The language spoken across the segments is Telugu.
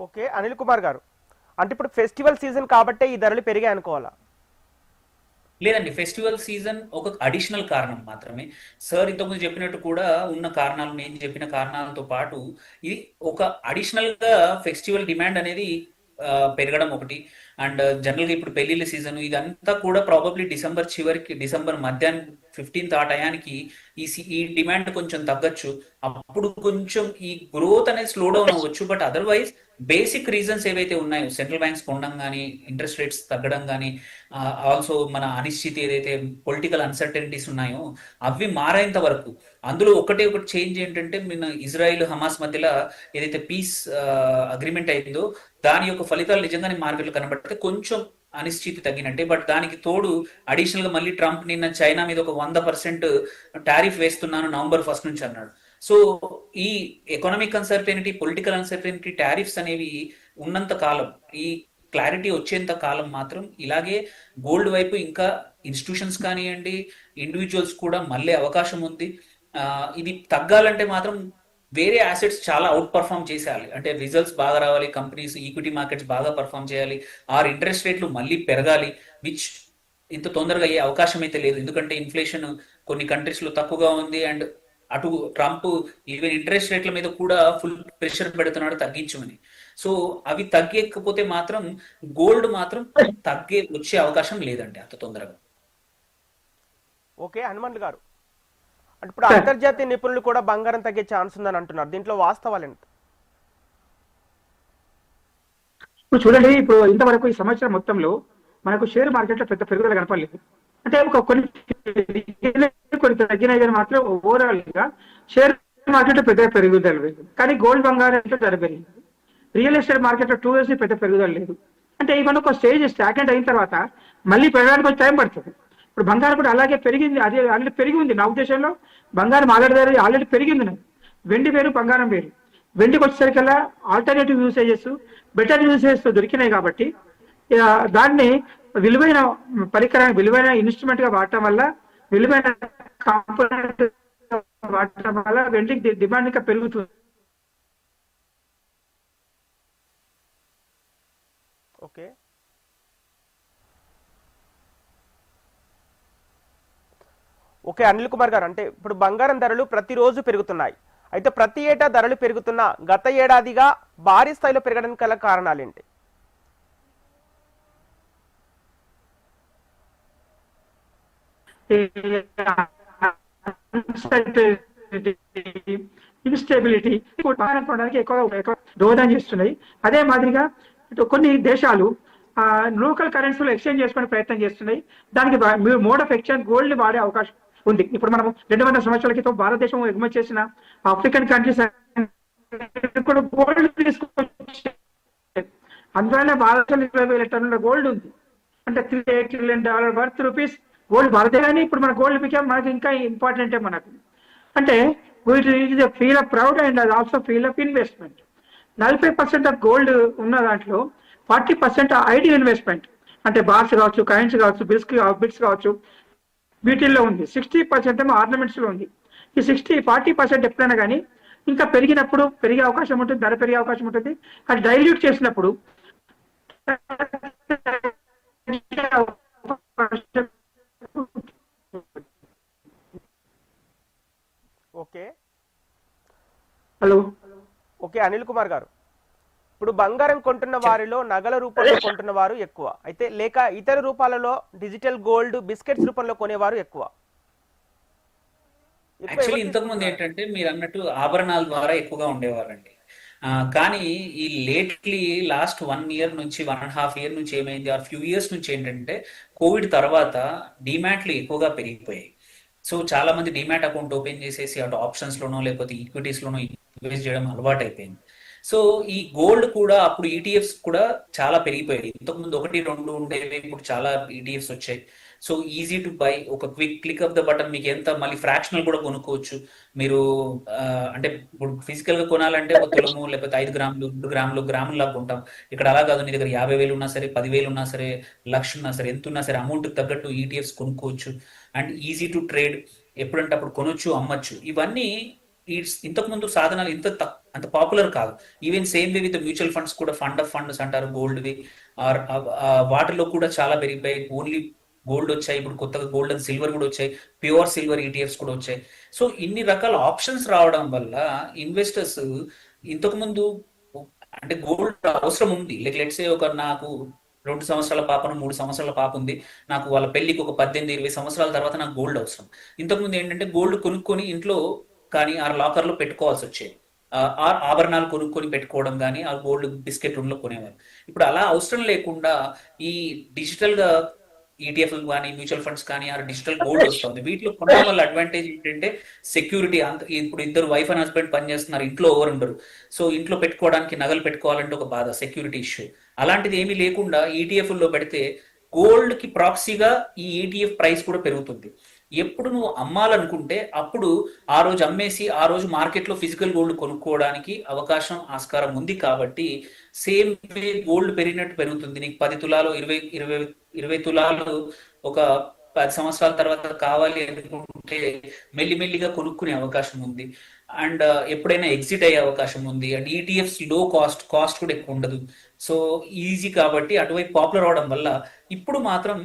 ఓకే. అనిల్ కుమార్ గారు, అంటే ఇప్పుడు ఫెస్టివల్ సీజన్ కాబట్టే ఈ ధరలు పెరిగాయి అనుకోవాలా? లేదండి, ఫెస్టివల్ సీజన్ ఒక అడిషనల్ కారణం మాత్రమే. సార్ ఇంతకుముందు చెప్పినట్టు కూడా ఉన్న కారణాలు, నేను చెప్పిన కారణాలతో పాటు ఇది ఒక అడిషనల్ గా ఫెస్టివల్ డిమాండ్ అనేది పెరగడం ఒకటి. అండ్ జనరల్ గా ఇప్పుడు పెళ్లిళ్ళ సీజన్ ఇదంతా కూడా ప్రాబబ్లీ డిసెంబర్ చివరికి, డిసెంబర్ మధ్యాహ్నం 15th ఆ టయానికి ఈ డిమాండ్ కొంచెం తగ్గచ్చు. అప్పుడు కొంచెం ఈ గ్రోత్ అనేది స్లో డౌన్ అవ్వచ్చు. బట్ అదర్వైజ్ బేసిక్ రీజన్స్ ఏవైతే ఉన్నాయో, సెంట్రల్ బ్యాంక్స్ కొనడం కానీ, ఇంట్రెస్ట్ రేట్స్ తగ్గడం కానీ, ఆల్సో మన అనిశ్చితి ఏదైతే పొలిటికల్ అన్సర్టనిటీస్ ఉన్నాయో అవి మారేంత వరకు, అందులో ఒకటే ఒకటి చేంజ్ ఏంటంటే, మన ఇజ్రాయిల్ హమాస్ మధ్యలో ఏదైతే పీస్ అగ్రిమెంట్ అయిందో దాని యొక్క ఫలితాలు నిజంగానే మార్కెట్లో కనబడితే కొంచెం అనిశ్చితి తగ్గినట్టే. బట్ దానికి తోడు అడిషనల్ గా మళ్ళీ ట్రంప్ నిన్న చైనా మీద ఒక 100% టారిఫ్ వేస్తున్నాను నవంబర్ 1 నుంచి అన్నాడు. సో ఈ economic uncertainty, political uncertainty, tariffs అనేవి ఉన్నంత కాలం, ఈ క్లారిటీ వచ్చేంత కాలం మాత్రం ఇలాగే గోల్డ్ వైపు ఇంకా ఇన్స్టిట్యూషన్స్ కానివ్వండి, ఇండివిజువల్స్ కూడా మళ్ళీ అవకాశం ఉంది. ఆ, ఇది తగ్గాలంటే మాత్రం వేరే అసెట్స్ చాలా అవుట్ పర్ఫామ్ చేసేయాలి. అంటే రిజల్ట్స్ బాగా రావాలి, కంపెనీస్ ఈక్విటీ మార్కెట్స్ బాగా పర్ఫామ్ చేయాలి, ఆర్ ఇంట్రెస్ట్ రేట్లు మళ్ళీ పెరగాలి. విచ్ ఇంత తొందరగా అయ్యే అవకాశం అయితే లేదు, ఎందుకంటే ఇన్ఫ్లేషన్ కొన్ని కంట్రీస్ లో తక్కువగా ఉంది. అండ్ అటు ట్రంప్ ఈవెన్ ఇంట్రెస్ట్ రేట్ల మీద కూడా ఫుల్ ప్రెషర్ పెడుతున్నాడు తగ్గించమని. సో అవి తగ్గకపోతే మాత్రం గోల్డ్ మాత్రం వచ్చే అవకాశం లేదండి అంత తొందరగా. ఓకే. హనుమంత్ గారు, అంటే ఇప్పుడు సార్ అంతర్జాతీయ నిపుణులు కూడా బంగారం తగ్గే ఛాన్స్ ఉందని అంటున్నారు. దీంట్లో వాస్తవాలు ఎంత? ఇప్పుడు చూడండి, ఇప్పుడు ఇంతవరకు ఈ సంవత్సరం మొత్తంలో మనకు షేర్ మార్కెట్ లో పెద్ద పెరుగుదల కనపడలేదు. అంటే ఒక కొన్ని తగ్గినాయి కానీ మాత్రం ఓవరాల్ గా షేర్ మార్కెట్ లో పెద్ద పెరుగుదల లేదు. కానీ గోల్డ్ బంగారం ధర పెరిగింది. రియల్ ఎస్టేట్ మార్కెట్ లో 2 years పెద్ద పెరుగుదల లేదు. అంటే ఇవన్నీ ఒక స్టేజ్ స్టాగ్నెంట్ అయిన తర్వాత మళ్ళీ పెరగడానికి కొంచెం టైం పడుతుంది. ఇప్పుడు బంగారం కూడా అలాగే పెరిగింది, అదే ఆల్రెడీ పెరిగి ఉంది. నా ఉద్దేశంలో బంగారం ఆల్రెడీ పెరిగింది. వెండి వేరు, బంగారం వేరు. వెండికి వచ్చేసరికల్లా ఆల్టర్నేటివ్ యూసేజెస్, బెటర్ యూసేజెస్ దొరికినాయి కాబట్టి దాన్ని విలువైన పరికరాన్ని, విలువైన ఇన్స్ట్రుమెంట్ గా వాడటం వల్ల, విలువైన కాంపోనెంట్ వాడటం వల్ల వెండికి డిమాండ్ ఇంకా పెరుగుతుంది. ఓకే. ఓకే అనిల్ కుమార్ గారు, అంటే ఇప్పుడు బంగారం ధరలు ప్రతిరోజు పెరుగుతున్నాయి. అయితే ప్రతి ఏటా ధరలు పెరుగుతున్న గత ఏడాదిగా భారీ స్థాయిలో పెరగడానికి గల కారణాలేంటి? ఇన్స్టెబిలిటీ కొనడానికి ఎక్కువ దోహదం చేస్తున్నాయి. అదే మాదిరిగా కొన్ని దేశాలు లోకల్ కరెన్సీలో ఎక్స్చేంజ్ చేసుకునే ప్రయత్నం చేస్తున్నాయి. దానికి మోడ్ ఆఫ్ ఎక్స్చేంజ్ గోల్డ్ ని వాడే అవకాశం ఉంది. ఇప్పుడు మనం 200 సంవత్సరాల క్రితం భారతదేశం ఎగుమతి చేసిన ఆఫ్రికన్ కంట్రీస్ కూడా గోల్డ్ తీసుకొచ్చి, అందువల్ల భారతదేశంలో 20,000 టన్నుల గోల్డ్ ఉంది. అంటే $3 trillion వర్త్ రూపీస్ గోల్డ్ భారతదేశాన్ని. ఇప్పుడు మన గోల్డ్ మనకి ఇంకా ఇంపార్టెంటే మనకు. అంటే వీటి ఫీల్ ఆఫ్ ప్రౌడ్ అండ్ అది also feel of investment. 40% of gold ఉన్న దాంట్లో 40% ఐడి ఇన్వెస్ట్మెంట్, అంటే బార్స్ కావచ్చు, కాయిన్స్ కావచ్చు, బిట్స్ కావచ్చు, వీటిల్లో ఉంది. 60% ఏమో ఆర్నమెంట్స్ లో ఉంది. ఈ 40% ఎప్పుడైనా కానీ ఇంకా పెరిగే అవకాశం ఉంటుంది, ధర పెరిగే అవకాశం ఉంటుంది. అది డైల్యూట్ చేసినప్పుడు okay. Hello. Okay Anil Kumar గారు, ఇప్పుడు బంగారం కొంటున్న వారిలో నగల రూపంలో కొంటున్న వారు ఎక్కువ అయితే, లేక ఇతర రూపాలలో డిజిటల్ గోల్డ్ బిస్కెట్స్ రూపంలో కొనేవారు ఎక్కువ ఎక్కువ యాక్చువల్లీ ఎవరు ఇంతకు ముందు తీసుకుంటున్నారు? ఏంటంటే మీరు అన్నట్టు ఆభరణాల ద్వారా ఎక్కువగా ఉండేవారండి. కానీ ఈ లేట్లీ లాస్ట్ 1 year నుంచి, 1.5 year నుంచి ఏమైంది, ఆ ఫ్యూ ఇయర్స్ నుంచి ఏంటంటే కోవిడ్ తర్వాత డిమాట్లు ఎక్కువగా పెరిగిపోయాయి. సో చాలా మంది డిమాట్ అకౌంట్ ఓపెన్ చేసేసి అటు ఆప్షన్స్ లోనో లేకపోతే ఈక్విటీస్ లోనో ఇన్వెస్ట్ చేయడం అలవాటు అయిపోయింది. సో ఈ గోల్డ్ కూడా అప్పుడు ఈటీఎఫ్స్ కూడా చాలా పెరిగిపోయాయి. ఇంతకుముందు 1 2 ఉండేవి, ఇప్పుడు చాలా ఈటీఎఫ్స్ వచ్చాయి. సో ఈజీ టు బై, ఒక quick click of the button మీకు ఎంత, మళ్ళీ ఫ్రాక్షనల్ కూడా కొనుక్కోవచ్చు మీరు. ఆ, అంటే ఇప్పుడు ఫిజికల్ గా కొనాలంటే ఒక తులము లేకపోతే 5 గ్రాములు, 2 గ్రాములు, గ్రాములాగా కొంటాం. ఇక్కడ అలా కాదు, నీ దగ్గర 50,000 ఉన్నా సరే, 10,000 ఉన్నా సరే, లక్ష ఉన్నా సరే, ఎంత ఉన్నా సరే అమౌంట్ తగ్గట్టు ఈటీఎఫ్స్ కొనుక్కోవచ్చు. అండ్ ఈజీ టు ట్రేడ్, ఎప్పుడంటే అప్పుడు కొనొచ్చు, అమ్మచ్చు. ఇవన్నీ ఇంతకు ముందు సాధనాలు అంత పాపులర్ కాదు. Even same way with mutual funds కూడా ఫండ్ ఆఫ్ ఫండ్స్ అంటారు గోల్డ్వి. వాటిలో కూడా చాలా పెరిగిపోయి ఓన్లీ గోల్డ్ వచ్చాయి. ఇప్పుడు కొత్తగా గోల్డ్ అండ్ సిల్వర్ కూడా వచ్చాయి, ప్యూర్ సిల్వర్ ఈటీఎఫ్స్ కూడా వచ్చాయి. సో ఇన్ని రకాల ఆప్షన్స్ రావడం వల్ల ఇన్వెస్టర్స్ ఇంతకు ముందు అంటే గోల్డ్ అవసరం ఉంది, లెట్సే నాకు 2 సంవత్సరాల పాపను 3 సంవత్సరాల పాప ఉంది, నాకు వాళ్ళ పెళ్లికి ఒక 18-20 సంవత్సరాల తర్వాత నాకు గోల్డ్ అవసరం. ఇంతకుముందు ఏంటంటే గోల్డ్ కొనుక్కొని ఇంట్లో కానీ ఆ లాకర్ లో పెట్టుకోవాల్సి వచ్చేది. ఆభరణాలు కొనుక్కొని పెట్టుకోవడం కానీ ఆ గోల్డ్ బిస్కెట్ రూమ్ లో కొనేవారు. ఇప్పుడు అలా అవసరం లేకుండా ఈ డిజిటల్ గా ఈటీఎఫ్ కానీ మ్యూచువల్ ఫండ్స్ కానీ ఆ డిజిటల్ గోల్డ్ వస్తుంది. వీటిలో కొనడం వల్ల అడ్వాంటేజ్ ఏంటంటే సెక్యూరిటీ. ఇప్పుడు ఇద్దరు వైఫ్ అండ్ హస్బెండ్ పనిచేస్తున్నారు, ఇంట్లో ఎవరు ఉండరు. సో ఇంట్లో పెట్టుకోవడానికి నగలు పెట్టుకోవాలంటే ఒక బాధ, సెక్యూరిటీ ఇష్యూ. అలాంటిది ఏమీ లేకుండా ఈటీఎఫ్ లో పెడితే గోల్డ్ కి ప్రాక్సీగా ఈ ఈటీఎఫ్ ప్రైస్ కూడా పెరుగుతుంది. ఎప్పుడు నువ్వు అమ్మాలనుకుంటే అప్పుడు ఆ రోజు అమ్మేసి ఆ రోజు మార్కెట్ లో ఫిజికల్ గోల్డ్ కొనుక్కోవడానికి అవకాశం ఆస్కారం ఉంది. కాబట్టి సేమ్ గోల్డ్ పెరిగినట్టు పెరుగుతుంది. నీకు 10 తులాలు 20 తులాలు ఒక 10 సంవత్సరాల తర్వాత కావాలి అనుకుంటే మెల్లిమెల్లిగా కొనుక్కునే అవకాశం ఉంది. అండ్ ఎప్పుడైనా ఎగ్జిట్ అయ్యే అవకాశం ఉంది. అండ్ ఈటీఎఫ్స్ లో కాస్ట్ కూడా ఎక్కువ ఉండదు. సో ఈజీ కాబట్టి అటువైపు పాపులర్ అవడం వల్ల ఇప్పుడు మాత్రం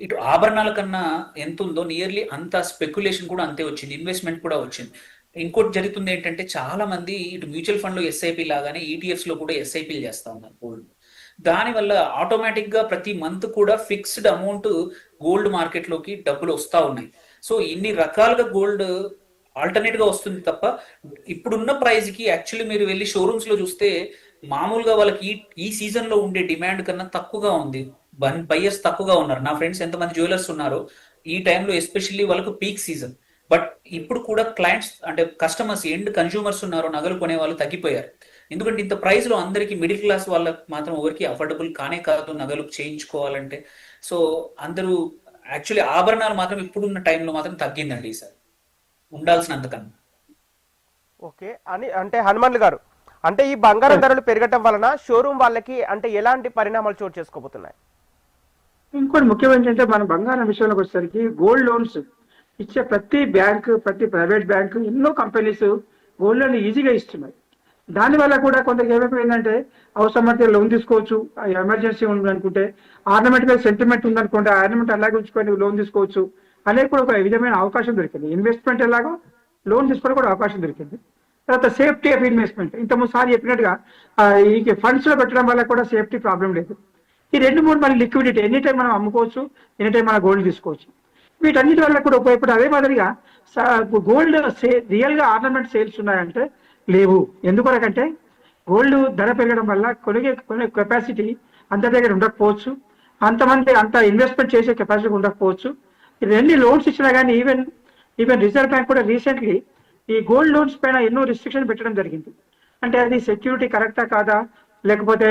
ఇటు ఆభరణాల కన్నా ఎంత ఉందో నియర్లీ అంత స్పెక్యులేషన్ కూడా అంతే వచ్చింది, ఇన్వెస్ట్మెంట్ కూడా వచ్చింది. ఇంకోటి జరుగుతుంది ఏంటంటే చాలా మంది ఇటు మ్యూచువల్ ఫండ్ లో ఎస్ఐపి లాగానే ఈటీఎఫ్స్ లో కూడా ఎస్ఐపీలు చేస్తా ఉన్నారు గోల్డ్. దానివల్ల ఆటోమేటిక్ గా ప్రతి మంత్ కూడా ఫిక్స్డ్ అమౌంట్ గోల్డ్ మార్కెట్ లోకి డబ్బులు వస్తా ఉన్నాయి. సో ఇన్ని రకాలుగా గోల్డ్ ఆల్టర్నేట్ గా వస్తుంది తప్ప ఇప్పుడున్న ప్రైస్ కి యాక్చువల్లీ మీరు వెళ్ళి షోరూమ్స్ లో చూస్తే మామూలుగా వాళ్ళకి ఈ సీజన్ లో ఉండే డిమాండ్ కన్నా తక్కువగా ఉంది. బయ్యర్స్ తక్కువగా ఉన్నారు. నా ఫ్రెండ్స్ ఎంతమంది జ్యువెలర్స్ ఉన్నారు ఈ టైంలో ఎస్పెషల్లీ వాళ్ళకు పీక్ సీజన్. బట్ ఇప్పుడు కూడా క్లయింట్స్ అంటే కస్టమర్స్ ఎండ్ కన్స్యూమర్స్ ఉన్నారు, నగలు కొనే వాళ్ళు తగ్గిపోయారు. ఎందుకంటే ఇంత ప్రైస్ లో అందరికి మిడిల్ క్లాస్ వాళ్ళకి మాత్రం ఎవరికి అఫోర్డబుల్ కానే కాదు నగలు చేయించుకోవాలంటే. సో అందరూ యాక్చువల్లీ ఆభరణాలు మాత్రం ఇప్పుడున్న టైంలో మాత్రం తగ్గిందండి ఈసారి ఉండాల్సినంతకన్నా. ఓకే అంటే హనుమంతు గారు, అంటే ఈ బంగారం ధరలు పెరగటం వలన షోరూమ్ వాళ్ళకి అంటే ఎలాంటి పరిణామాలు చోటు చేసుకోబోతున్నాయి? ఇంకోటి ముఖ్యం ఏంటంటే మన బంగారం విషయంలోకి వచ్చేసరికి గోల్డ్ లోన్స్ ఇచ్చే ప్రతి బ్యాంకు, ప్రతి ప్రైవేట్ బ్యాంకు, ఎన్నో కంపెనీస్ గోల్డ్ లోన్ ఈజీగా ఇస్తున్నాయి. దానివల్ల కూడా కొందరికి ఏమైపోయిందంటే అవసరమైతే లోన్ తీసుకోవచ్చు, ఎమర్జెన్సీ ఉంది అనుకుంటే, ఆర్నమెంట్ మీద సెంటిమెంట్ ఉందనుకుంటే ఆర్నమెంట్ అలాగే ఉంచుకొని లోన్ తీసుకోవచ్చు అనేది కూడా ఒక విధమైన అవకాశం దొరికింది. ఇన్వెస్ట్మెంట్ ఎలాగో లోన్ తీసుకోవడం కూడా అవకాశం దొరికింది. తర్వాత సేఫ్టీ ఆఫ్ ఇన్వెస్ట్మెంట్, ఇంతకుముందు చెప్పినట్టుగా ఈ ఫండ్స్ లో పెట్టడం వల్ల కూడా సేఫ్టీ ప్రాబ్లం లేదు. ఈ 2-3 మన లిక్విడిటీ, ఎనీ టైం మనం అమ్ముకోవచ్చు, ఎనీ టైం మన గోల్డ్ తీసుకోవచ్చు. వీటన్నిటి వల్ల కూడా ఉపయోగపడే. అదే మాదిరిగా గోల్డ్ రియల్ గా ఆర్నమెంట్ సేల్స్ ఉన్నాయంటే లేవు. ఎందుకొరకంటే గోల్డ్ ధర పెరగడం వల్ల కొనే కెపాసిటీ అంత దగ్గర ఉండకపోవచ్చు, అంత ఇన్వెస్ట్మెంట్ చేసే కెపాసిటీ ఉండకపోవచ్చు. ఎన్ని లోన్స్ ఇచ్చినా కానీ ఈవెన్ రిజర్వ్ బ్యాంక్ కూడా రీసెంట్లీ ఈ గోల్డ్ లోన్స్ పైన ఎన్నో రిస్ట్రిక్షన్ పెట్టడం జరిగింది. అంటే అది సెక్యూరిటీ కరెక్టా కాదా, లేకపోతే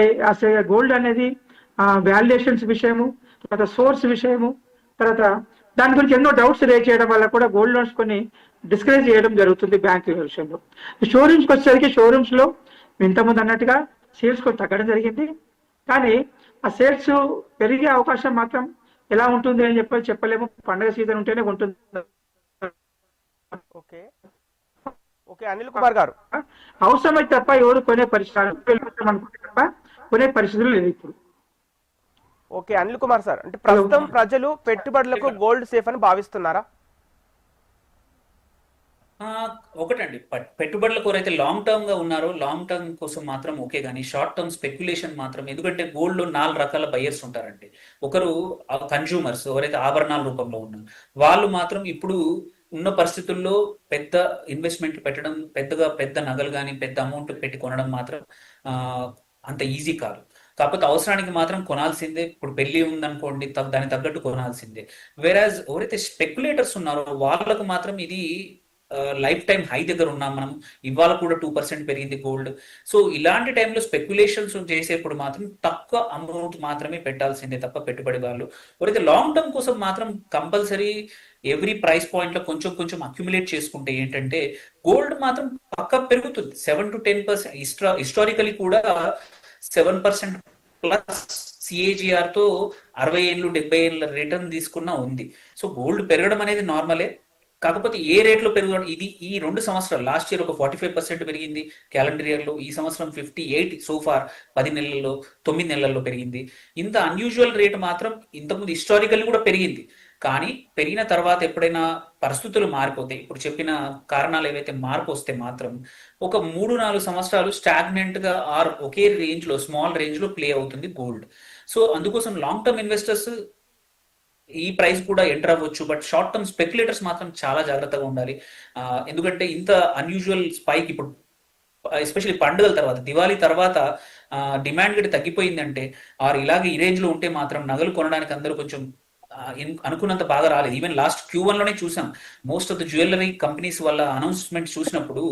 గోల్డ్ అనేది వాల్యుయేషన్స్ విషయము, తర్వాత సోర్స్ విషయము, తర్వాత దాని గురించి ఎన్నో డౌట్స్ రేజ్ చేయడం వల్ల కూడా గోల్డ్ లోన్స్ కొన్ని డిస్కరేజ్ చేయడం జరుగుతుంది బ్యాంక్ విషయంలో. షోరూమ్స్కి వచ్చేసరికి షోరూమ్స్ లో ఇంతకుముందు అన్నట్టుగా సేల్స్ కూడా తగ్గడం జరిగింది. కానీ ఆ సేల్స్ పెరిగే అవకాశం మాత్రం ఎలా ఉంటుంది అని చెప్పలేము. పండుగ సీజన్ ఉంటేనే ఉంటుంది. ఓకే ఓకే అనిల్ కుమార్ గారు, అవసరమైతే తప్ప ఎవరు కొనే తప్ప కొనే పరిస్థితులు లేదు ఇప్పుడు. ఓకే అనిల్ కుమార్ సార్, అంటే ప్రస్తుతం ప్రజలు పెట్టుబడులకు గోల్డ్ సేఫ్ అని భావిస్తున్నారా? ఒకటండి, పెట్టుబడులకు ఎవరైతే లాంగ్ టర్మ్ గా ఉన్నారో లాంగ్ టర్మ్ కోసం మాత్రం ఓకే, కానీ షార్ట్ టర్మ్ స్పెక్యులేషన్ మాత్రం. ఎందుకంటే గోల్డ్ లో 4 రకాల బయర్స్ ఉంటారండి. ఒకరు కన్జ్యూమర్స్, ఎవరైతే ఆభరణాల రూపంలో ఉన్నారు వాళ్ళు మాత్రం ఇప్పుడు ఉన్న పరిస్థితుల్లో పెద్ద ఇన్వెస్ట్మెంట్ పెట్టడం, పెద్ద నగలు కానీ పెద్ద అమౌంట్ పెట్టి కొనడం మాత్రం అంత ఈజీ కాదు. కాకపోతే అవసరానికి మాత్రం కొనాల్సిందే. ఇప్పుడు పెళ్లి ఉందనుకోండి, దానికి తగ్గట్టు కొనాల్సిందే. వేరాజ్ ఎవరైతే స్పెక్యులేటర్స్ ఉన్నారో వాళ్ళకు మాత్రం ఇది లైఫ్ టైం హై దగ్గర ఉన్నాం మనం. ఇవాళ కూడా 2% పెరిగింది గోల్డ్. సో ఇలాంటి టైంలో స్పెక్యులేషన్స్ చేసేప్పుడు మాత్రం తక్కువ అమౌంట్ మాత్రమే పెట్టాల్సిందే తప్ప పెట్టుబడి వాళ్ళు ఎవరైతే లాంగ్ టర్మ్ కోసం మాత్రం కంపల్సరీ ఎవ్రీ ప్రైస్ పాయింట్ లో కొంచెం అక్యుములేట్ చేసుకుంటే ఏంటంటే గోల్డ్ మాత్రం పక్క పెరుగుతుంది. 7 to 10% హిస్టారికలీ కూడా 7% ప్లస్ సిఏజిఆర్ తో 60 ఏళ్ళు 70 ఏళ్ళ రిటర్న్ తీసుకున్నా ఉంది. సో గోల్డ్ పెరగడం అనేది నార్మలే. కాకపోతే ఏ రేట్లో పెరగడం, ఇది ఈ 2 సంవత్సరాలు, లాస్ట్ ఇయర్ ఒక 45% పెరిగింది క్యాలెండర్ ఇయర్ లో, ఈ సంవత్సరం 58 సోఫార్ 10 నెలల్లో 9 నెలల్లో పెరిగింది. ఇంత అన్యూజువల్ రేట్ మాత్రం ఇంతకుముందు హిస్టారికల్లీ కూడా పెరిగింది. కానీ పెరిగిన తర్వాత ఎప్పుడైనా పరిస్థితులు మారిపోతాయి, ఇప్పుడు చెప్పిన కారణాలు ఏవైతే మార్పు వస్తే మాత్రం ఒక 3-4 సంవత్సరాలు స్టాగ్నెంట్ గా ఆర్ ఒకే రేంజ్ లో, స్మాల్ రేంజ్ లో ప్లే అవుతుంది గోల్డ్. సో అందుకోసం లాంగ్ టర్మ్ ఇన్వెస్టర్స్ ఈ ప్రైస్ కూడా ఎంటర్ అవ్వచ్చు, బట్ షార్ట్ టర్మ్ స్పెక్యులేటర్స్ మాత్రం చాలా జాగ్రత్తగా ఉండాలి. ఎందుకంటే ఇంత అన్యూజువల్ స్పైక్ ఇప్పుడు ఎస్పెషల్లీ పండుగల తర్వాత, దివాళీ తర్వాత డిమాండ్ గట్టి తగ్గిపోయిందంటే, ఆర్ ఇలాగే ఈ రేంజ్ లో ఉంటే మాత్రం నగలు కొనడానికి అందరూ కొంచెం అనుకున్నంత బాగా రాలేదు. ఈవెన్ లాస్ట్ Q1 లోనే చూసాం, most of the jewellery companies వల్ల అనౌన్స్మెంట్ చూసినప్పుడు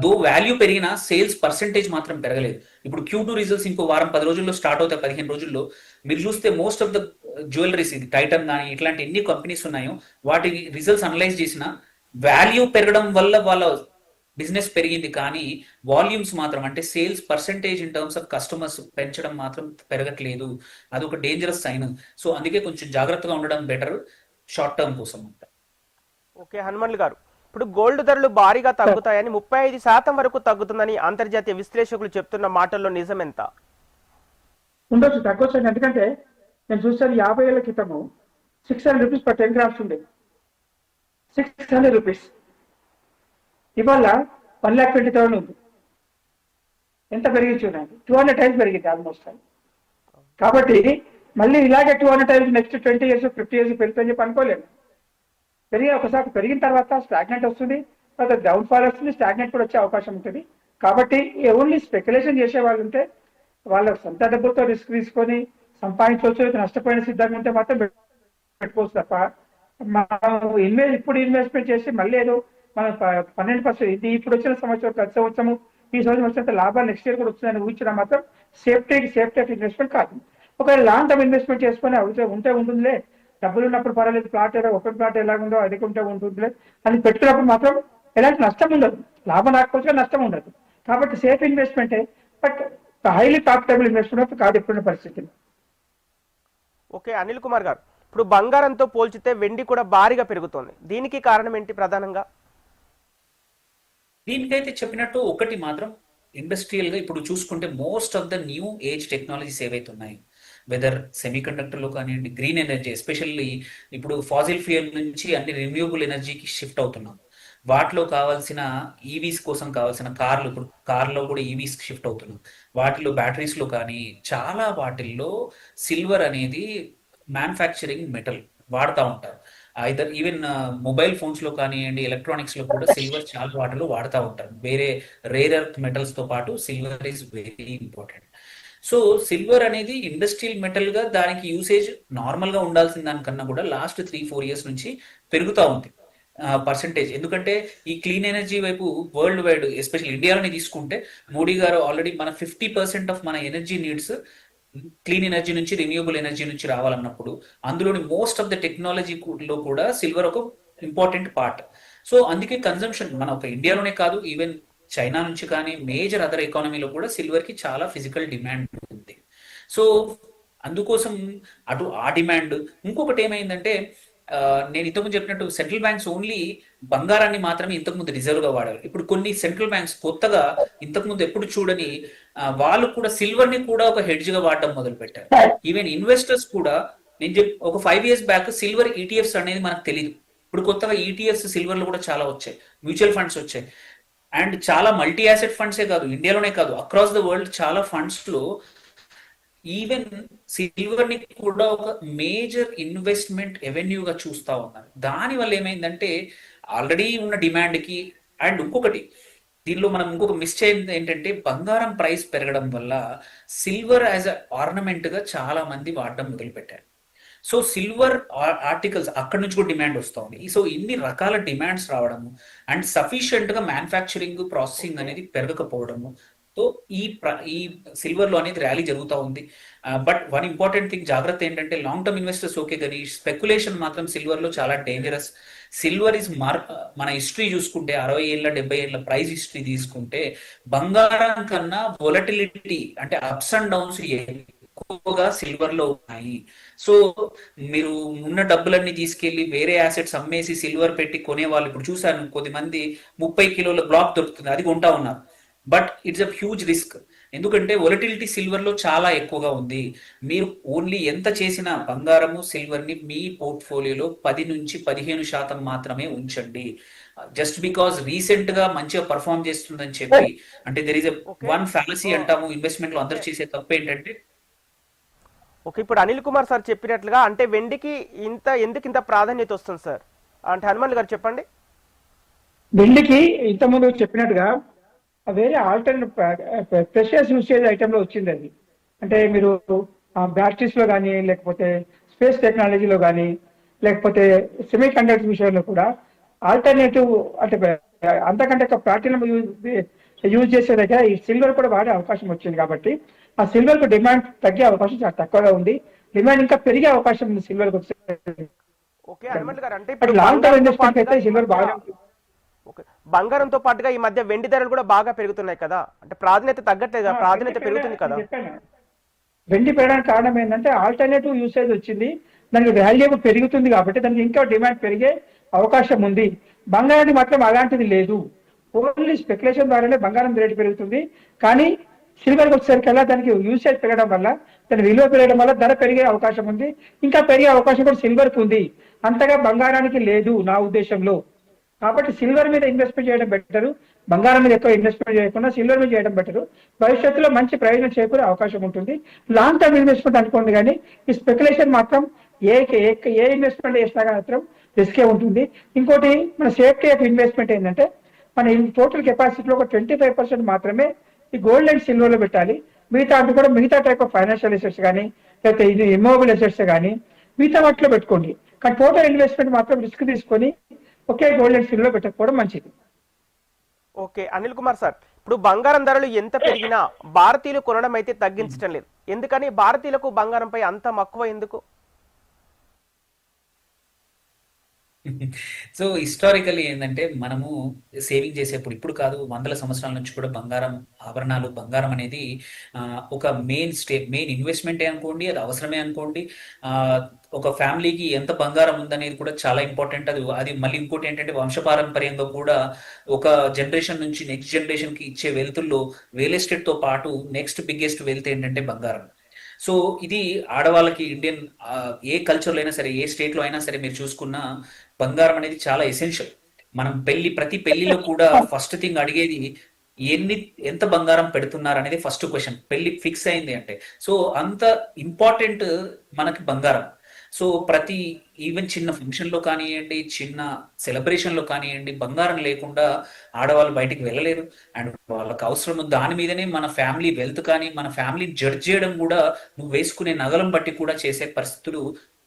దో వాల్యూ పెరిగిన సేల్స్ పర్సెంటేజ్ మాత్రం పెరగలేదు. ఇప్పుడు Q2 రిజల్ట్స్ ఇంకో వారం 10 రోజుల్లో స్టార్ట్ అవుతాయి, 15 రోజుల్లో. మీరు చూస్తే మోస్ట్ ఆఫ్ ద జ్యువెలరీస్, ఇది టైటన్ కానీ ఇట్లాంటి ఎన్ని కంపెనీస్ ఉన్నాయో వాటి రిజల్ట్స్ అనలైజ్ చేసిన వాల్యూ పెరగడం వల్ల వాళ్ళ బిజినెస్ పెరిగింది, కానీ వాల్యూమ్స్ మాత్రం, అంటే sales percentage in terms of customers పెంచడం మాత్రం పెరగట్లేదు. అది ఒక డేంజరస్ సైన్. సో అందుకే కొంచెం జాగ్రత్తగా ఉండడం బెటర్ షార్ట్ టర్మ్ కోసం. ఓకే హనుమన్లు గారు, ఇప్పుడు గోల్డ్ ధరలు భారీగా తగ్గుతాయని, 35% వరకు తగ్గుతుందని అంతర్జాతీయ విశ్లేషకులు చెప్తున్న మాటల్లో నిజం ఎంత? ఉండొచ్చు, తగ్గొచ్చు. ఎందుకంటే నేను చూసాను 50 ఏళ్ల క్రితము 600 రూపీస్ పర్ 10 గ్రామ్స్ ఉండే, 600 రూపీస్. ఇవాళ 1,20,000 ఉంది. ఎంత పెరిగి చూడండి, 200 టైమ్స్ పెరిగింది ఆల్మోస్ట్. కాబట్టి మళ్ళీ ఇలాగే 200 టైమ్స్ నెక్స్ట్ 20 years 50 years పెరుగుతుందని చెప్పి అనుకోలేము. ఒకసారి పెరిగిన తర్వాత స్టాగ్నెంట్ వస్తుంది, తర్వాత డౌన్ ఫాల్ వస్తుంది, స్టాగ్నెంట్ కూడా వచ్చే అవకాశం ఉంటుంది. కాబట్టి ఓన్లీ స్పెక్యులేషన్ చేసే వాళ్ళు ఉంటే, వాళ్ళ సొంత డబ్బులతో రిస్క్ తీసుకొని సంపాదించవచ్చు, నష్టపోయిన సిద్ధంగా ఉంటే మాత్రం పెట్టుకోవచ్చు తప్ప, మనం ఇప్పుడు ఇన్వెస్ట్మెంట్ చేసి మళ్ళీ ఏదో మనం 12% ఇది ఇప్పుడు వచ్చిన సంవత్సరం, గత సంవత్సరం ఈ సంవత్సరం వచ్చినంత లాభాలు నెక్స్ట్ ఇయర్ కూడా వస్తుందని ఊహించడం మాత్రం సేఫ్టీ ఆఫ్ ఇన్వెస్ట్మెంట్ కాదు. ఒకవేళ లాంగ్ టర్మ్ ఇన్వెస్ట్మెంట్ చేసుకుని ఉంటే ఉంటుందిలే, డబ్బులు ఉన్నప్పుడు పర్వాలేదు, ప్లాట్ ఓపెన్ ప్లాట్ ఎలాగుందో అది ఉంటే ఉంటుందిలే అని పెట్టుకున్నప్పుడు మాత్రం ఎలాంటి నష్టం ఉండదు, లాభం రాకపోతే నష్టం ఉండదు. కాబట్టి సేఫ్ ఇన్వెస్ట్మెంటే, బట్ హైలీ ప్రాఫిటబుల్ ఇన్వెస్ట్మెంట్ కాదు ఎప్పుడున్న పరిస్థితులు. ఓకే అనిల్ కుమార్ గారు, ఇప్పుడు బంగారంతో పోల్చితే వెండి కూడా భారీగా పెరుగుతోంది, దీనికి కారణం ఏంటి ప్రధానంగా? దీనికైతే చెప్పినట్టు ఒకటి మాత్రం ఇండస్ట్రియల్ గా ఇప్పుడు చూసుకుంటే most of the new age technologies ఏవైతే ఉన్నాయో, వెదర్ సెమీ కండక్టర్ లో కానివ్వండి, గ్రీన్ ఎనర్జీ, ఎస్పెషల్లీ ఇప్పుడు ఫాజిల్ ఫ్యూయల్ నుంచి అన్ని రిన్యూవబుల్ ఎనర్జీకి షిఫ్ట్ అవుతున్నాం. వాటిలో కావాల్సిన ఈవీస్ కోసం కావాల్సిన కార్లు, ఇప్పుడు కార్లో కూడా ఈవీస్ షిఫ్ట్ అవుతున్నాం. వాటిలో బ్యాటరీస్ లో కానీ చాలా వాటిల్లో సిల్వర్ అనేది మ్యానుఫ్యాక్చరింగ్ మెటల్ వాడుతూ ఉంటారు. ఐదర్ ఈవెన్ మొబైల్ ఫోన్స్ లో కానివ్వండి, ఎలక్ట్రానిక్స్ లో కూడా సిల్వర్ చాలా వాటిలో వాడుతూ ఉంటారు. వేరే రేర్ ఎర్త్ మెటల్స్ తో పాటు silver is very important. So silver అనేది ఇండస్ట్రియల్ మెటల్ గా దానికి యూసేజ్ నార్మల్ గా ఉండాల్సిన దానికన్నా కూడా లాస్ట్ 3-4 years నుంచి పెరుగుతూ ఉంది పర్సెంటేజ్. ఎందుకంటే ఈ క్లీన్ ఎనర్జీ వైపు వరల్డ్ వైడ్, ఎస్పెషల్ ఇండియాలోనే తీసుకుంటే మోడీ గారు ఆల్రెడీ మన 50% ఆఫ్ మన ఎనర్జీ నీడ్స్ క్లీన్ ఎనర్జీ నుంచి, రిన్యూవబుల్ ఎనర్జీ నుంచి రావాలన్నప్పుడు అందులోని మోస్ట్ ఆఫ్ ద టెక్నాలజీ లో కూడా సిల్వర్ ఒక ఇంపార్టెంట్ పార్ట్. సో అందుకే కన్జంప్షన్ మన ఒక ఇండియాలోనే కాదు, ఈవెన్ చైనా నుంచి కానీ మేజర్ అదర్ ఎకానమీలో కూడా సిల్వర్ కి చాలా ఫిజికల్ డిమాండ్ ఉంది. సో అందుకోసం అటు ఆ డిమాండ్, ఇంకొకటి ఏమైందంటే నేను ఇంతకుముందు చెప్పినట్టు సెంట్రల్ బ్యాంక్స్ ఓన్లీ బంగారాన్ని మాత్రమే ఇంతకుముందు రిజర్వ్ గా వాడారు. ఇప్పుడు కొన్ని సెంట్రల్ బ్యాంక్స్ కొత్తగా ఇంతకుముందు ఎప్పుడు చూడని వాళ్ళు కూడా సిల్వర్ ని కూడా ఒక హెడ్జ్ గా వాడడం మొదలు పెట్టారు. ఈవెన్ ఇన్వెస్టర్స్ కూడా, నేను ఒక 5 years బ్యాక్ సిల్వర్ ఈటీఎఫ్స్ అనేది మనకు తెలియదు, ఇప్పుడు కొత్తగా ఈటీఎఫ్స్ సిల్వర్ లో కూడా చాలా వచ్చాయి, మ్యూచువల్ ఫండ్స్ వచ్చాయి. అండ్ చాలా మల్టీ యాసెట్ ఫండ్సే కాదు, ఇండియాలోనే కాదు, అక్రాస్ ద వరల్డ్ చాలా ఫండ్స్ లో ఈవెన్ సిల్వర్ ని కూడా ఒక మేజర్ ఇన్వెస్ట్మెంట్ ఎవెన్యూగా చూస్తా ఉన్నారు. దాని వల్ల ఏమైందంటే ఆల్రెడీ ఉన్న డిమాండ్ కి, అండ్ ఇంకొకటి దీనిలో మనం ఇంకొక మిస్ చేయండి ఏంటంటే బంగారం ప్రైస్ పెరగడం వల్ల సిల్వర్ యాజ్ అ ఆర్నమెంట్ గా చాలా మంది వాడడం మొదలు పెట్టారు. సో సిల్వర్ ఆర్టికల్స్ అక్కడ నుంచి కూడా డిమాండ్ వస్తూ ఉంది. సో ఇన్ని రకాల డిమాండ్స్ రావడము అండ్ సఫిషియెంట్ గా మ్యానుఫ్యాక్చరింగ్ ప్రాసెసింగ్ అనేది పెరగకపోవడము, సో ఈ సిల్వర్ లో అనేది ర్యాలీ జరుగుతూ ఉంది. బట్ వన్ ఇంపార్టెంట్ థింగ్, జాగ్రత్త ఏంటంటే లాంగ్ టర్మ్ ఇన్వెస్టర్స్ ఓకే, కానీ స్పెక్యులేషన్ మాత్రం సిల్వర్ లో చాలా డేంజరస్. సిల్వర్ ఇస్ మన హిస్టరీ చూసుకుంటే 60 ఏళ్ళ 70 ఏళ్ళ ప్రైస్ హిస్టరీ తీసుకుంటే బంగారం కన్నా వొలటిలిటీ అంటే అప్స్ అండ్ డౌన్స్ ఎక్కువగా సిల్వర్ లో ఉన్నాయి. సో మీరు ఉన్న డబ్బులన్నీ తీసుకెళ్లి వేరే యాసెట్స్ అమ్మేసి సిల్వర్ పెట్టి కొనే వాళ్ళు ఇప్పుడు చూసాను, కొద్దిమంది 30 కిలోల బ్లాక్ దొరుకుతుంది అది కొంటా ఉన్నారు. But it's a huge risk, ఎందుకంటే వొలటిలిటీ సిల్వర్ లో చాలా ఎక్కువగా ఉంది. మీరు ఓన్లీ ఎంత చేసినా బంగారము సిల్వర్ ని మీ పోర్ట్ఫోలియోలో 10 నుంచి 15% మాత్రమే ఉంచండి. జస్ట్ బికాస్ రీసెంట్ గా మంచిగా పర్ఫామ్ చేస్తుందని చెప్పి, అంటే there is okay one fallacy అంటాము ఇన్వెస్ట్మెంట్ లో అందరు చేసే తప్పు ఏంటంటే, ఓకే ఇప్పుడు అనిల్ కుమార్ సార్ చెప్పినట్లుగా అంటే వెండికి ఎందుకు ఇంత ప్రాధాన్యత వస్తుంది సార్ అంటే హనుమంత్ గారు చెప్పండి. వెండికి ఇంతకుముందు చెప్పినట్టుగా వేరే ఆల్టర్నేట్ ప్రెషియస్ యూసేజ్ ఐటమ్ లో వచ్చింది అది. అంటే మీరు బ్యాటరీస్ లో కానీ, లేకపోతే స్పేస్ టెక్నాలజీలో కానీ, లేకపోతే సెమీ కండక్టర్ విషయంలో కూడా ఆల్టర్నేటివ్ అంటే అంతకంటే ప్లాటినం యూజ్ చేసే దగ్గర ఈ సిల్వర్ కూడా వాడే అవకాశం వచ్చింది. కాబట్టి ఆ సిల్వర్ కు డిమాండ్ తగ్గే అవకాశం చాలా తక్కువగా ఉంది. డిమాండ్ ఇంకా పెరిగే అవకాశం ఉంది సిల్వర్ కు. ఓకే హనుమంత్ గారు అంటే ఇప్పుడు లాంగ్ టర్మ్ బంగారంతో ఇన్వెస్ట్మెంట్ అయితే పాటుగా ఈ సిల్వర్ మధ్య- బాగా ఓకే బంగారంతో పాటుగా ఈ మధ్య వెండి ధరలు కూడా బాగా పెరుగుతున్నాయి కదా, అంటే ప్రాధాన్యత తగ్గట్లేదు కదా, ప్రాధాన్యత పెరుగుతుంది కదా. వెండి పెరగడానికి కారణం ఏంటంటే ఆల్టర్నేటివ్ యూసేజ్ వచ్చింది, దానికి వాల్యూ పెరుగుతుంది కాబట్టి దానికి ఇంకా డిమాండ్ పెరిగే అవకాశం ఉంది. బంగారానికి మాత్రం అలాంటిది లేదు. ఓన్లీ స్పెక్యులేషన్ ద్వారానే బంగారం రేటు పెరుగుతుంది. కానీ సిల్వర్కి వచ్చేసరికల్లా దానికి యూసేజ్ పెరగడం వల్ల, దాని విలువ పెరగడం వల్ల ధర పెరిగే అవకాశం ఉంది. ఇంకా పెరిగే అవకాశం కూడా సిల్వర్కి ఉంది, అంతగా బంగారానికి లేదు నా ఉద్దేశంలో. కాబట్టి సిల్వర్ మీద ఇన్వెస్ట్మెంట్ చేయడం బెటర్, బంగారం మీద ఎక్కువ ఇన్వెస్ట్మెంట్ చేయకుండా సిల్వర్ మీద చేయడం బెటర్. భవిష్యత్తులో మంచి ప్రయోజనం చేకూరే అవకాశం ఉంటుంది. లాంగ్ టర్మ్ ఇన్వెస్ట్మెంట్ అనుకోండి, కానీ ఈ స్పెక్యులేషన్ మాత్రం ఏ ఇన్వెస్ట్మెంట్ చేసినా మాత్రం రిస్కే ఉంటుంది. ఇంకోటి మన సేఫ్టీ ఆఫ్ ఇన్వెస్ట్మెంట్ ఏంటంటే మన టోటల్ కెపాసిటీలో ఒక 25% మాత్రమే ఈ గోల్డ్ అండ్ సిల్వర్ లో పెట్టాలి. మిగతా టైప్ ఆఫ్ ఫైనాన్షియల్ అసెట్స్ కానీ, లేకపోతే ఇది ఇమ్మోబుల్ అసెట్స్ కానీ మిగతా వాటిలో పెట్టుకోండి. కానీ టోటల్ ఇన్వెస్ట్మెంట్ మాత్రం రిస్క్ తీసుకొని ఒకే గోల్డ్ అండ్ సిల్వర్ పెట్టకపోవడం మంచిది. ఓకే అనిల్ కుమార్ సార్ ఇప్పుడు బంగారం ధరలు ఎంత పెరిగినా భారతీయులు కొనడం అయితే తగ్గించడం లేదు, ఎందుకని భారతీయులకు బంగారంపై అంత మక్కువ ఎందుకు? సో హిస్టారికల్లీ ఏంటంటే మనము సేవింగ్ చేసేప్పుడు, ఇప్పుడు కాదు వందల సంవత్సరాల నుంచి కూడా బంగారం ఆభరణాలు, బంగారం అనేది ఒక మెయిన్ ఇన్వెస్ట్మెంటే అనుకోండి, అది అవసరమే అనుకోండి. ఆ, ఒక ఫ్యామిలీకి ఎంత బంగారం ఉందనేది కూడా చాలా ఇంపార్టెంట్. అది మళ్ళీ ఇంకోటి ఏంటంటే వంశపారంపర్యంగా కూడా ఒక జనరేషన్ నుంచి నెక్స్ట్ జనరేషన్ కి ఇచ్చే వెల్తుల్లో రియల్ ఎస్టేట్ తో పాటు నెక్స్ట్ బిగ్గెస్ట్ వెల్త్ ఏంటంటే బంగారం. సో ఇది ఆడవాళ్ళకి ఇండియన్ ఏ కల్చర్లో అయినా సరే, ఏ స్టేట్ లో అయినా సరే మీరు చూసుకున్న బంగారం అనేది చాలా ఎసెన్షియల్. మనం ప్రతి పెళ్లిలో కూడా ఫస్ట్ థింగ్ అడిగేది ఎంత బంగారం పెడుతున్నారు అనేది ఫస్ట్ క్వశ్చన్, పెళ్లి ఫిక్స్ అయింది అంటే. సో అంత ఇంపార్టెంట్ మనకి బంగారం. సో ప్రతి ఈవెన్ చిన్న ఫంక్షన్ లో కానివ్వండి, చిన్న సెలబ్రేషన్ లో కానివ్వండి, బంగారం లేకుండా ఆడవాళ్ళు బయటికి వెళ్ళలేరు. అండ్ వాళ్ళకి అవసరం దాని మీదనే మన ఫ్యామిలీ వెల్త్ కానీ, మన ఫ్యామిలీని జడ్జ్ చేయడం కూడా నువ్వు వేసుకునే నగలను బట్టి కూడా చేసే పరిస్థితులు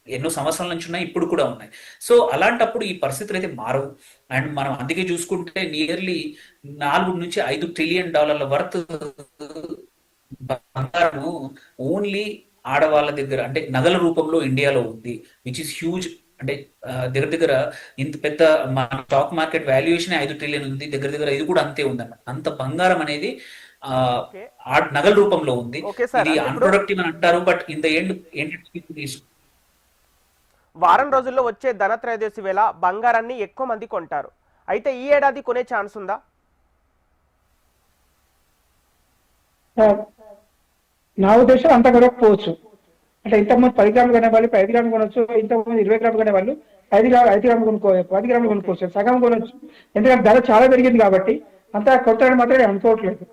ఎన్నో సంవత్సరాల నుంచి ఉన్నాయి, ఇప్పుడు కూడా ఉన్నాయి. సో అలాంటప్పుడు ఈ పరిస్థితులు అయితే మారవు. అండ్ మనం అందుకే చూసుకుంటే నియర్లీ 4 నుంచి 5 ట్రిలియన్ డాలర్ల వర్త్ బంగారము ఓన్లీ ఆడవాళ్ళ దగ్గర, అంటే నగల రూపంలో ఇండియాలో ఉంది, విచ్ ఇస్ హ్యూజ్. అంటే దగ్గర ఇంత పెద్ద మన స్టాక్ మార్కెట్ వాల్యుయేషన్ 5 ట్రిలియన్ ఉంది, దగ్గర ఇది కూడా అంతే ఉందన్నమాట. అంత బంగారం అనేది నగల రూపంలో ఉంది. ఇది అన్ప్రొడక్టివ్ అని అంటారు, బట్ ఇన్ ద ఎండ్ ఏంటంటే వారం రోజుల్లో వచ్చే ధనత్రయోదశి వేళ బంగారాన్ని ఎక్కువ మంది కొంటారు. అయితే ఈ ఏడాది కొనే ఛాన్స్ ఉందా? నా ఉద్దేశం అంత కొనకపోవచ్చు. అంటే ఇంతకుముందు 10 గ్రాములు కొనే వాళ్ళు 5 గ్రాములు కొనొచ్చు, ఇంతకుముందు 20 గ్రాములు కొనే వాళ్ళు 5 గ్రాములు కొనుక్కో 10 గ్రాములు కొనుక్కోవచ్చు, సగం కొనొచ్చు. ఎందుకంటే ధర చాలా పెరిగింది కాబట్టి అంతా కొట్టాలని మాత్రం అనుకోవట్లేదు.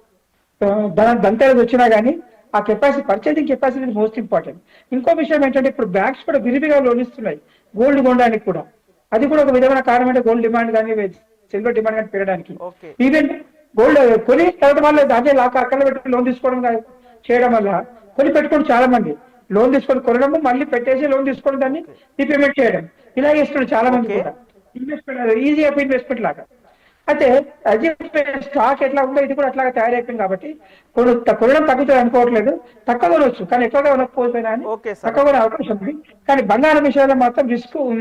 ధనతేరది వచ్చినా కానీ ఆ capacity, purchasing capacity most important. ఇంకో విషయం ఏంటంటే ఇప్పుడు బ్యాంక్స్ కూడా విరివిగా లోన్ ఇస్తున్నాయి గోల్డ్ కొనడానికి కూడా. అది కూడా ఒక విధమైన కారణం అంటే గోల్డ్ డిమాండ్ కానీ సిల్వర్ డిమాండ్ కానీ పెరగడానికి. ఈవెన్ గోల్డ్ కొని తర్వాత మళ్ళీ అదే అక్కడ పెట్టి లోన్ తీసుకోవడం చేయడం వల్ల కొని పెట్టుకోండి, చాలా మంది లోన్ తీసుకొని కొనడం, మళ్ళీ పెట్టేసి లోన్ తీసుకోవడం, దాన్ని రీపేమెంట్ చేయడం, ఇలా చేస్తున్నాడు చాలా మంది కూడా. ఇన్వెస్ట్మెంట్ ఈజీ ఆఫ్ ఇన్వెస్ట్మెంట్ లాగా. అయితే స్టాక్ ఎట్లా ఉందో ఇది కూడా అట్లాగా తయారైపోయింది కాబట్టి కొనడం తగ్గుతుంది అనుకోవట్లేదు, తక్కువ కొనవచ్చు కానీ ఎక్కువగా కొనకపోయినా తక్కువ కొనే అవకాశం ఉంది. కానీ బంగారం విషయంలో మాత్రం రిస్క్